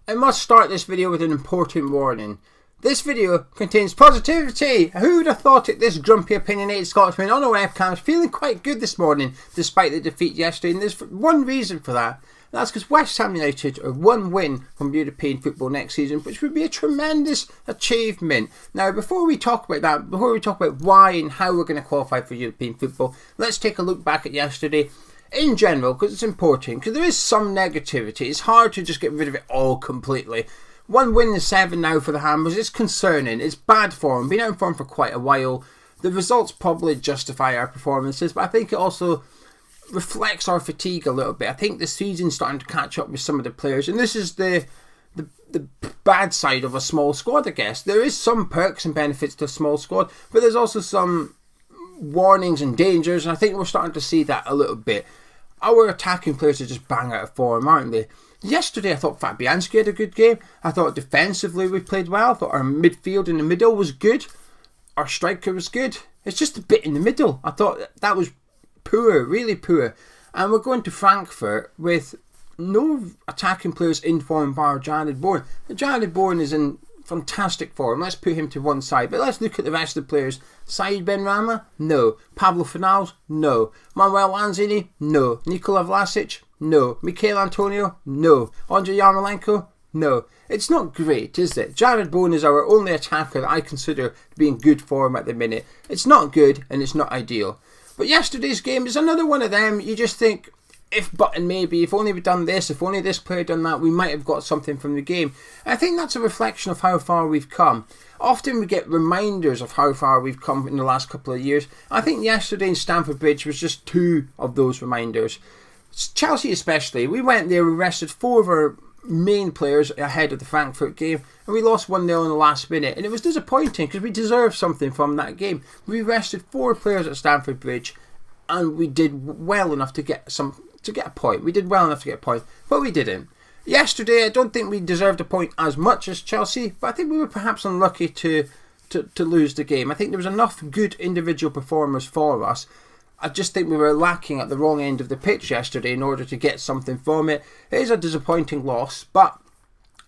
I must start this video with an important warning. This video contains positivity. Who would have thought it? This grumpy, opinionated Scotsman on a webcam is feeling quite good this morning despite the defeat yesterday, and there's one reason for that. That's because West Ham United are one win from European football next season, which would be a tremendous achievement. Now, before we talk about that, before we talk about why and how we're going to qualify for European football, let's take a look back at yesterday in general, because it's important, because there is some negativity. It's hard to just get rid of it all completely. One win in 7 now for the Hammers. It's concerning. It's bad form. Been out of form for quite a while. The results probably justify our performances, but I think it also reflects our fatigue a little bit. I think the season's starting to catch up with some of the players, and this is the bad side of a small squad, I guess. There is some perks and benefits to a small squad, but there's also some warnings and dangers, and I think we're starting to see that a little bit. Our attacking players are just bang out of form, aren't they? Yesterday I thought Fabianski had a good game. I thought defensively we played well. I thought our midfield in the middle was good. Our striker was good. It's just a bit in the middle. I thought that was poor, really poor. And we're going to Frankfurt with no attacking players in form bar Jared Bourne. Jared Bourne is in fantastic form. Let's put him to one side. But let's look at the rest of the players. Said Benrahma? No. Pablo Fornals? No. Manuel Lanzini? No. Nikola Vlasic? No. Michail Antonio? No. Andrei Yarmolenko? No. It's not great, is it? Jared Bourne is our only attacker that I consider to be in good form at the minute. It's not good and it's not ideal. But yesterday's game is another one of them. You just think, if but and maybe, if only we'd done this, if only this player had done that, we might have got something from the game. And I think that's a reflection of how far we've come. Often we get reminders of how far we've come in the last couple of years. I think yesterday in Stamford Bridge was just 2 of those reminders. Chelsea especially, we went there, we rested 4 of our main players ahead of the Frankfurt game, and we lost 1-0 in the last minute, and it was disappointing because we deserved something from that game. We rested 4 players at Stamford Bridge, and we did well enough to get a point. We did well enough to get a point, but we didn't. Yesterday, I don't think we deserved a point as much as Chelsea, but I think we were perhaps unlucky to lose the game. I think there was enough good individual performers for us. I just think we were lacking at the wrong end of the pitch yesterday in order to get something from it. It is a disappointing loss, but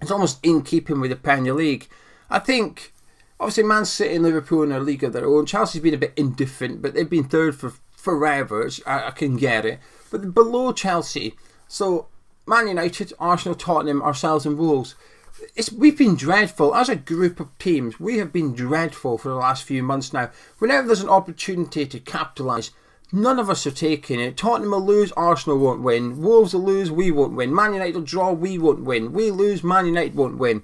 it's almost in keeping with the Premier League. I think, obviously, Man City and Liverpool in a league of their own. Chelsea's been a bit indifferent, but they've been third for forever. I can get it. But below Chelsea, so Man United, Arsenal, Tottenham, ourselves and Wolves, we've been dreadful. As a group of teams, we have been dreadful for the last few months now. Whenever there's an opportunity to capitalise, none of us are taking it. Tottenham will lose, Arsenal won't win. Wolves will lose, we won't win. Man United will draw, we won't win. We lose, Man United won't win.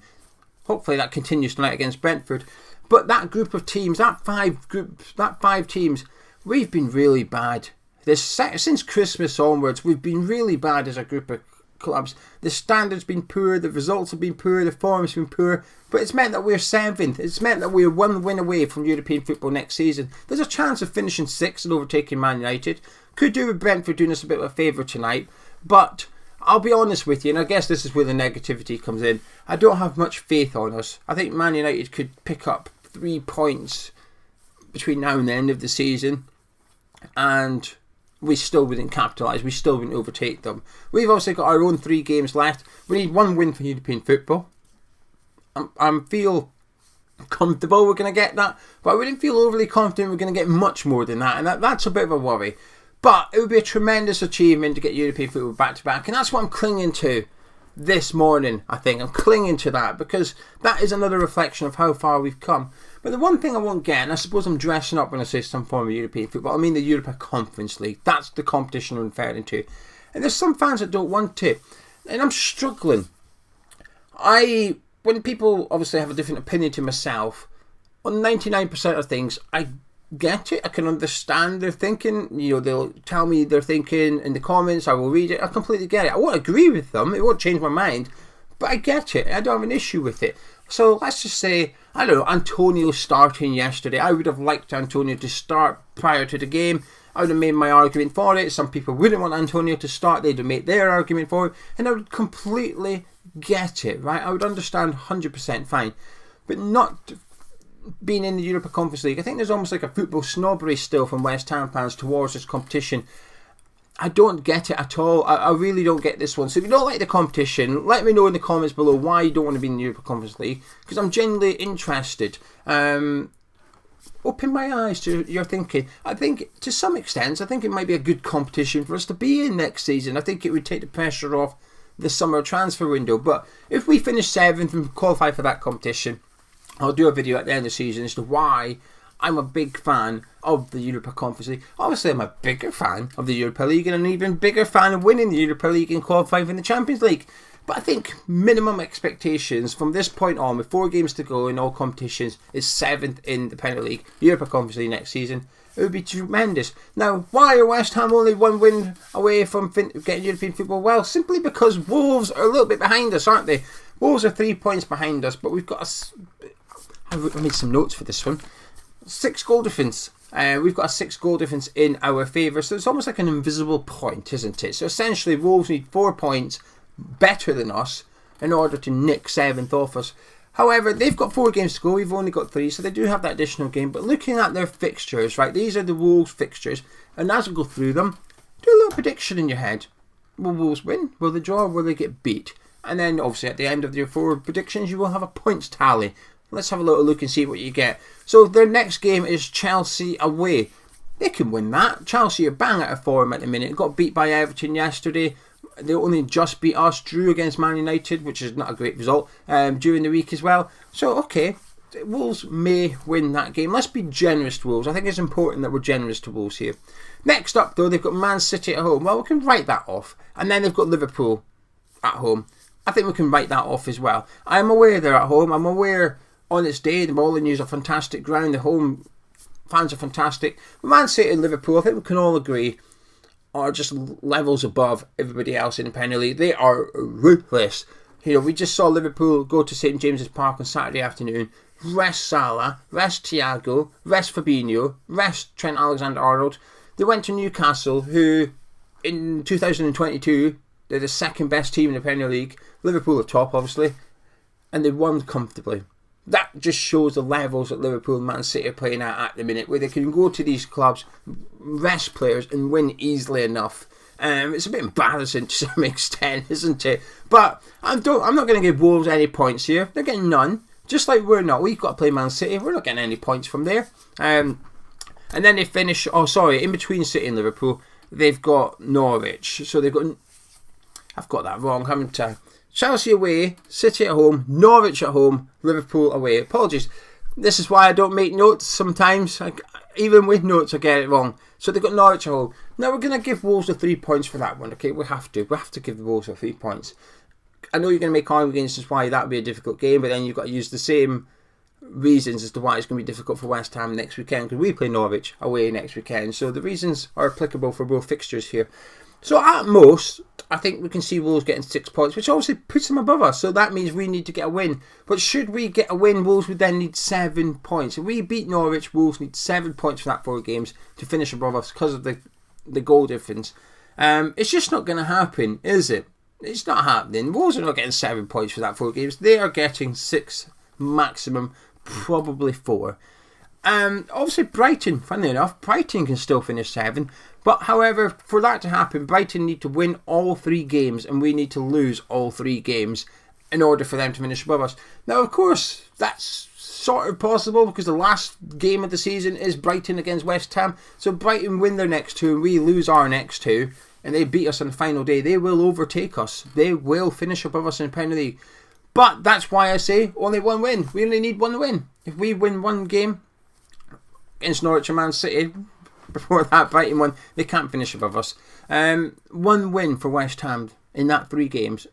Hopefully that continues tonight against Brentford. But that group of teams, that five teams, we've been really bad. Since Christmas onwards, we've been really bad as a group of clubs. The standard's been poor, the results have been poor, the form's been poor, but it's meant that we're 7th. It's meant that we're 1 win away from European football next season. There's a chance of finishing 6th and overtaking Man United. Could do with Brentford doing us a bit of a favour tonight, but I'll be honest with you, and I guess this is where the negativity comes in. I don't have much faith on us. I think Man United could pick up 3 points between now and the end of the season, and we still wouldn't capitalise, we still wouldn't overtake them. We've obviously got our own 3 games left. We need 1 win for European football. I feel comfortable we're going to get that, but I wouldn't feel overly confident we're going to get much more than that, and that's a bit of a worry. But it would be a tremendous achievement to get European football back to back, and that's what I'm clinging to this morning. I think I'm clinging to that because that is another reflection of how far we've come. But the one thing I won't get, and I suppose I'm dressing up when I say some form of European football, I mean the Europa Conference League. That's the competition I'm referring to. And there's some fans that don't want it, and I'm struggling. When people obviously have a different opinion to myself, on 99% of things, I get it. I can understand their thinking. They'll tell me their thinking in the comments. I will read it. I completely get it. I won't agree with them. It won't change my mind. But I get it. I don't have an issue with it. So let's just say, I don't know, Antonio starting yesterday. I would have liked Antonio to start prior to the game. I would have made my argument for it. Some people wouldn't want Antonio to start. They'd have made their argument for it. And I would completely get it, right? I would understand 100% fine. But not being in the Europa Conference League. I think there's almost like a football snobbery still from West Ham fans towards this competition. I don't get it at all. I really don't get this one. So if you don't like the competition, let me know in the comments below why you don't want to be in the Europa Conference League, because I'm genuinely interested. Open my eyes to your thinking. I think, to some extent, I think it might be a good competition for us to be in next season. I think it would take the pressure off the summer transfer window. But if we finish 7th and qualify for that competition, I'll do a video at the end of the season as to why I'm a big fan of the Europa Conference League. Obviously, I'm a bigger fan of the Europa League and an even bigger fan of winning the Europa League and qualifying for the Champions League. But I think minimum expectations from this point on, with 4 games to go in all competitions, is 7th in the Premier League, Europa Conference League next season. It would be tremendous. Now, why are West Ham only 1 win away from getting European football? Well, simply because Wolves are a little bit behind us, aren't they? Wolves are 3 points behind us, but we've got I made some notes for this one. 6 goal difference. We've got a 6 goal difference in our favour, so it's almost like an invisible point, isn't it? So essentially, Wolves need 4 points better than us in order to nick 7th off us. However, they've got 4 games to go, we've only got 3, so they do have that additional game. But looking at their fixtures, right, these are the Wolves fixtures, and as we go through them, do a little prediction in your head. Will Wolves win? Will they draw? Will they get beat? And then obviously at the end of your 4 predictions, you will have a points tally. Let's have a little look and see what you get. So their next game is Chelsea away. They can win that. Chelsea are bang out of form at the minute. Got beat by Everton yesterday. They only just beat us, drew against Man United, which is not a great result, during the week as well. So, okay, Wolves may win that game. Let's be generous to Wolves. I think it's important that we're generous to Wolves here. Next up, though, they've got Man City at home. Well, we can write that off. And then they've got Liverpool at home. I think we can write that off as well. I'm aware they're at home. I'm aware on its day the Molineux are fantastic ground. The home fans are fantastic. But Man City and Liverpool, I think we can all agree, are just levels above everybody else in the Premier League. They are ruthless. You know, we just saw Liverpool go to St James's Park on Saturday afternoon, rest Salah, rest Thiago, rest Fabinho, rest Trent Alexander-Arnold. They went to Newcastle, who in 2022, they're the second best team in the Premier League. Liverpool are top, obviously, and they won comfortably. That just shows the levels that Liverpool and Man City are playing at the minute, where they can go to these clubs, rest players, and win easily enough. It's a bit embarrassing to some extent, isn't it? But I'm not going to give Wolves any points here. They're getting none. Just like we're not. We've got to play Man City. We're not getting any points from there. And then they finish, in between City and Liverpool, they've got Norwich. So they've got, I've got that wrong, haven't I? Chelsea away, City at home, Norwich at home, Liverpool away. Apologies. This is why I don't make notes sometimes. Even with notes, I get it wrong. So they've got Norwich at home. Now we're going to give Wolves the 3 points for that one. Okay, we have to. We have to give the Wolves the 3 points. I know you're going to make arguments as to why that would be a difficult game, but then you've got to use the same reasons as to why it's going to be difficult for West Ham next weekend, because we play Norwich away next weekend. So the reasons are applicable for both fixtures here. So at most, I think we can see Wolves getting 6 points, which obviously puts them above us. So that means we need to get a win. But should we get a win, Wolves would then need 7 points. If we beat Norwich, Wolves need 7 points for that 4 games to finish above us because of the goal difference. It's just not going to happen, is it? It's not happening. Wolves are not getting 7 points for that 4 games. They are getting 6 maximum, probably 4. Obviously Brighton, funnily enough, Brighton can still finish 7. But however, for that to happen, Brighton need to win all 3 games and we need to lose all 3 games in order for them to finish above us. Now, of course, that's sort of possible because the last game of the season is Brighton against West Ham. So Brighton win their next 2 and we lose our next 2 and they beat us on the final day. They will overtake us. They will finish above us in the Premier League. But that's why I say only 1 win. We only need 1 win. If we win 1 game against Norwich and Man City, before that Brighton one, they can't finish above us. 1 win for West Ham in that 3 games.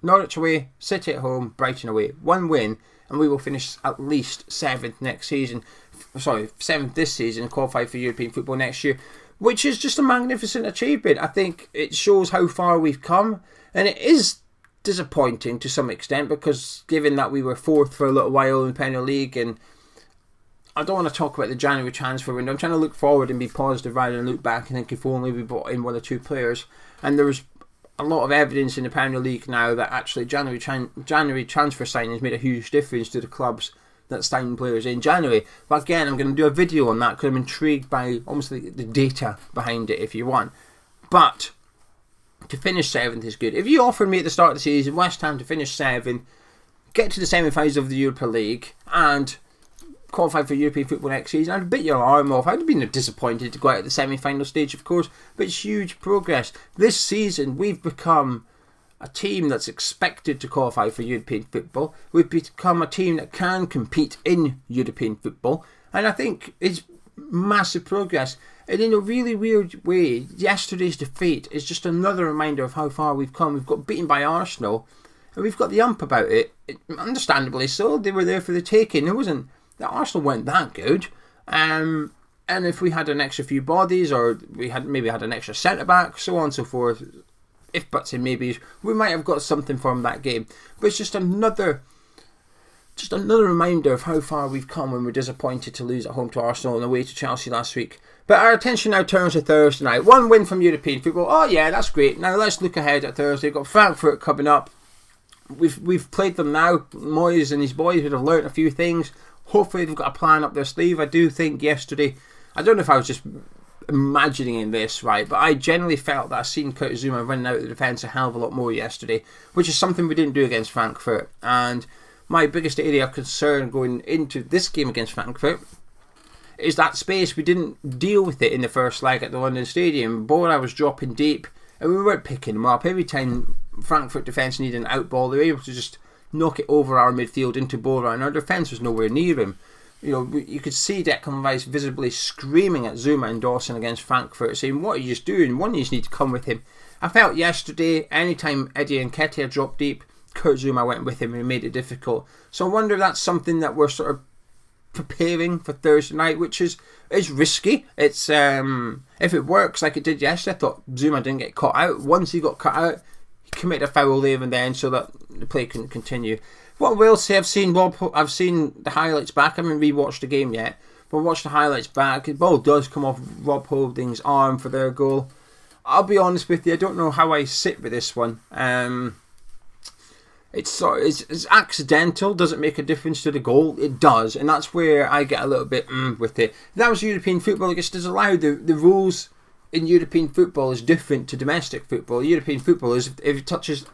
Norwich away, City at home, Brighton away. 1 win and we will finish at least 7th next season. Sorry, 7th this season and qualify for European football next year, which is just a magnificent achievement. I think it shows how far we've come, and it is disappointing to some extent because given that we were 4th for a little while in the Premier League, and I don't want to talk about the January transfer window. I'm trying to look forward and be positive rather than look back and think if only we brought in 1 or 2 players. And there was a lot of evidence in the Premier League now that actually January transfer signings made a huge difference to the clubs that signed players in January. But again, I'm going to do a video on that because I'm intrigued by almost the data behind it if you want. But to finish 7th is good. If you offered me at the start of the season West Ham to finish 7th, get to the semi-finals of the Europa League, and qualify for European football next season, I'd bit your arm off. I'd have been disappointed to go out at the semi-final stage, of course, but it's huge progress. This season, we've become a team that's expected to qualify for European football. We've become a team that can compete in European football, and I think it's massive progress. And in a really weird way, yesterday's defeat is just another reminder of how far we've come. We've got beaten by Arsenal, and we've got the ump about it. Understandably so. They were there for the taking. The Arsenal weren't that good. And if we had an extra few bodies, or we had an extra centre-back, so on and so forth, if buts and maybes, we might have got something from that game. But it's just another reminder of how far we've come when we're disappointed to lose at home to Arsenal and away to Chelsea last week. But our attention now turns to Thursday night. 1 win from European football. Oh yeah, that's great. Now let's look ahead at Thursday. We've got Frankfurt coming up. We've played them now. Moyes and his boys would have learnt a few things. Hopefully they've got a plan up their sleeve. I do think yesterday, I don't know if I was just imagining this right, but I generally felt that I seen Kurt Zouma running out of the defence a hell of a lot more yesterday, which is something we didn't do against Frankfurt. And my biggest area of concern going into this game against Frankfurt is that space. We didn't deal with it in the first leg at the London Stadium. Bora was dropping deep and we weren't picking them up. Every time Frankfurt defence needed an out ball, they were able to just knock it over our midfield into Bora, and our defence was nowhere near him. You know, you could see Declan Rice visibly screaming at Zouma and Dawson against Frankfurt, saying, "What are you just doing? One of you need to come with him." I felt yesterday, anytime Eddie Nketiah dropped deep, Kurt Zouma went with him and made it difficult. So I wonder if that's something that we're sort of preparing for Thursday night, which is risky. It's if it works like it did yesterday. I thought Zouma didn't get caught out. Once he got cut out, he committed a foul there and then, so that the play couldn't continue. What I will say, I've seen the highlights back. I haven't rewatched the game yet, but I watched the highlights back. The ball does come off Rob Holding's arm for their goal. I'll be honest with you, I don't know how I sit with this one. It's accidental. Does it make a difference to the goal? It does, and that's where I get a little bit with it. If that was European football, it gets disallowed. The rules in European football is different to domestic football. European football is if it touches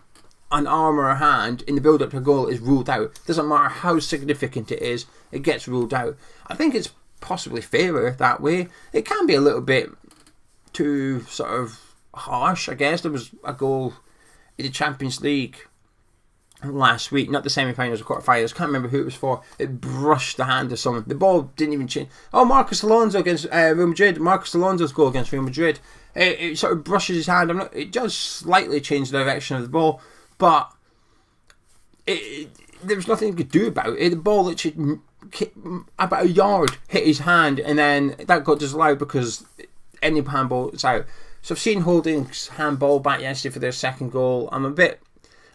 an arm or a hand in the build-up to a goal, is ruled out. Doesn't matter how significant it is, it gets ruled out. I think it's possibly fairer that way. It can be a little bit too sort of harsh, I guess. There was a goal in the Champions League last week, not the semi-finals or quarter-finals, can't remember who it was for. It brushed the hand of someone. The ball didn't even change. Oh, Marcos Alonso against Real Madrid. Marcos Alonso's goal against Real Madrid. It sort of brushes his hand. It does slightly change the direction of the ball, but there was nothing you could do about it. The ball literally about a yard hit his hand, and then that got disallowed because any handball is out. So I've seen Holding's handball back yesterday for their second goal.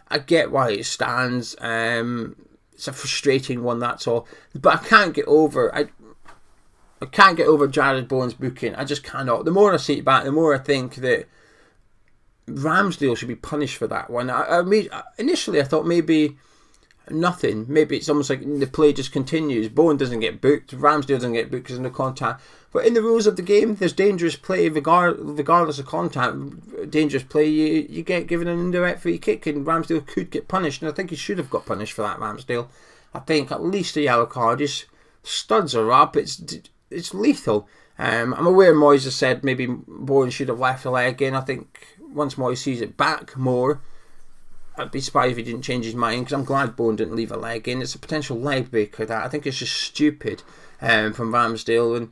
I get why it stands. It's a frustrating one, that's all. But I can't get over. I can't get over Jared Bowen's booking. I just cannot. The more I see it back, the more I think that Ramsdale should be punished for that one. Initially, I thought maybe nothing. Maybe it's almost like the play just continues. Bowen doesn't get booked. Ramsdale doesn't get booked because of no contact. But in the rules of the game, there's dangerous play regardless of contact. Dangerous play, you get given an indirect free kick, and Ramsdale could get punished. And I think he should have got punished for that, Ramsdale. I think at least a yellow card. His studs are up. It's lethal. I'm aware Moyes has said maybe Bowen should have left the leg in. I think once Moyes sees it back more, I'd be surprised if he didn't change his mind, because I'm glad Bowen didn't leave a leg in. It's a potential leg breaker, that. I think it's just stupid from Ramsdale. And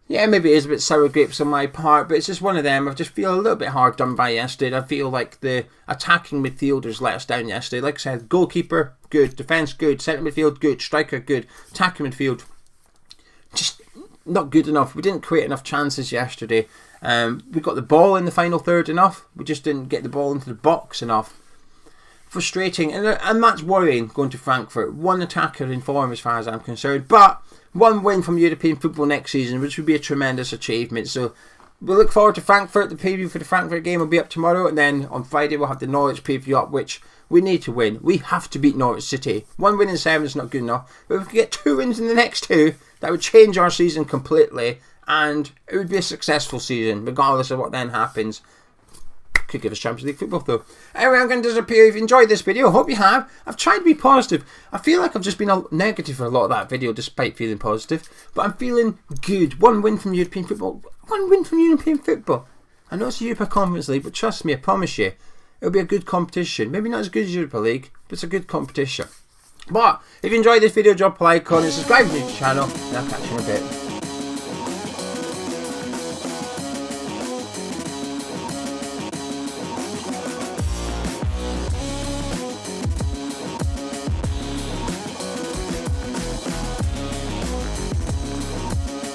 yeah, maybe it is a bit sour grapes on my part, but it's just one of them. I just feel a little bit hard done by yesterday. I feel like the attacking midfielders let us down yesterday. Like I said, goalkeeper, good. Defence, good. Centre midfield, good. Striker, good. Attacking midfield, just not good enough. We didn't create enough chances yesterday. We got the ball in the final third enough. We just didn't get the ball into the box enough. Frustrating, and that's worrying going to Frankfurt. One attacker in form as far as I'm concerned, but one win from European football next season, which would be a tremendous achievement. So we'll look forward to Frankfurt. The preview for the Frankfurt game will be up tomorrow, and then on Friday we'll have the Norwich preview up, which we need to win. We have to beat Norwich City. 1 win in 7 is not good enough, but if we could get 2 wins in the next 2, that would change our season completely, and it would be a successful season regardless of what then happens. Could give us Champions League football though. Anyway, I'm going to disappear. If you enjoyed this video, I hope you have. I've tried to be positive. I feel like I've just been negative for a lot of that video despite feeling positive. But I'm feeling good. One win from European football. One win from European football. I know it's the Europa Conference League, but trust me, I promise you, it'll be a good competition. Maybe not as good as Europa League, but it's a good competition. But if you enjoyed this video, drop a like on it, subscribe to the channel, and I'll catch you in a bit.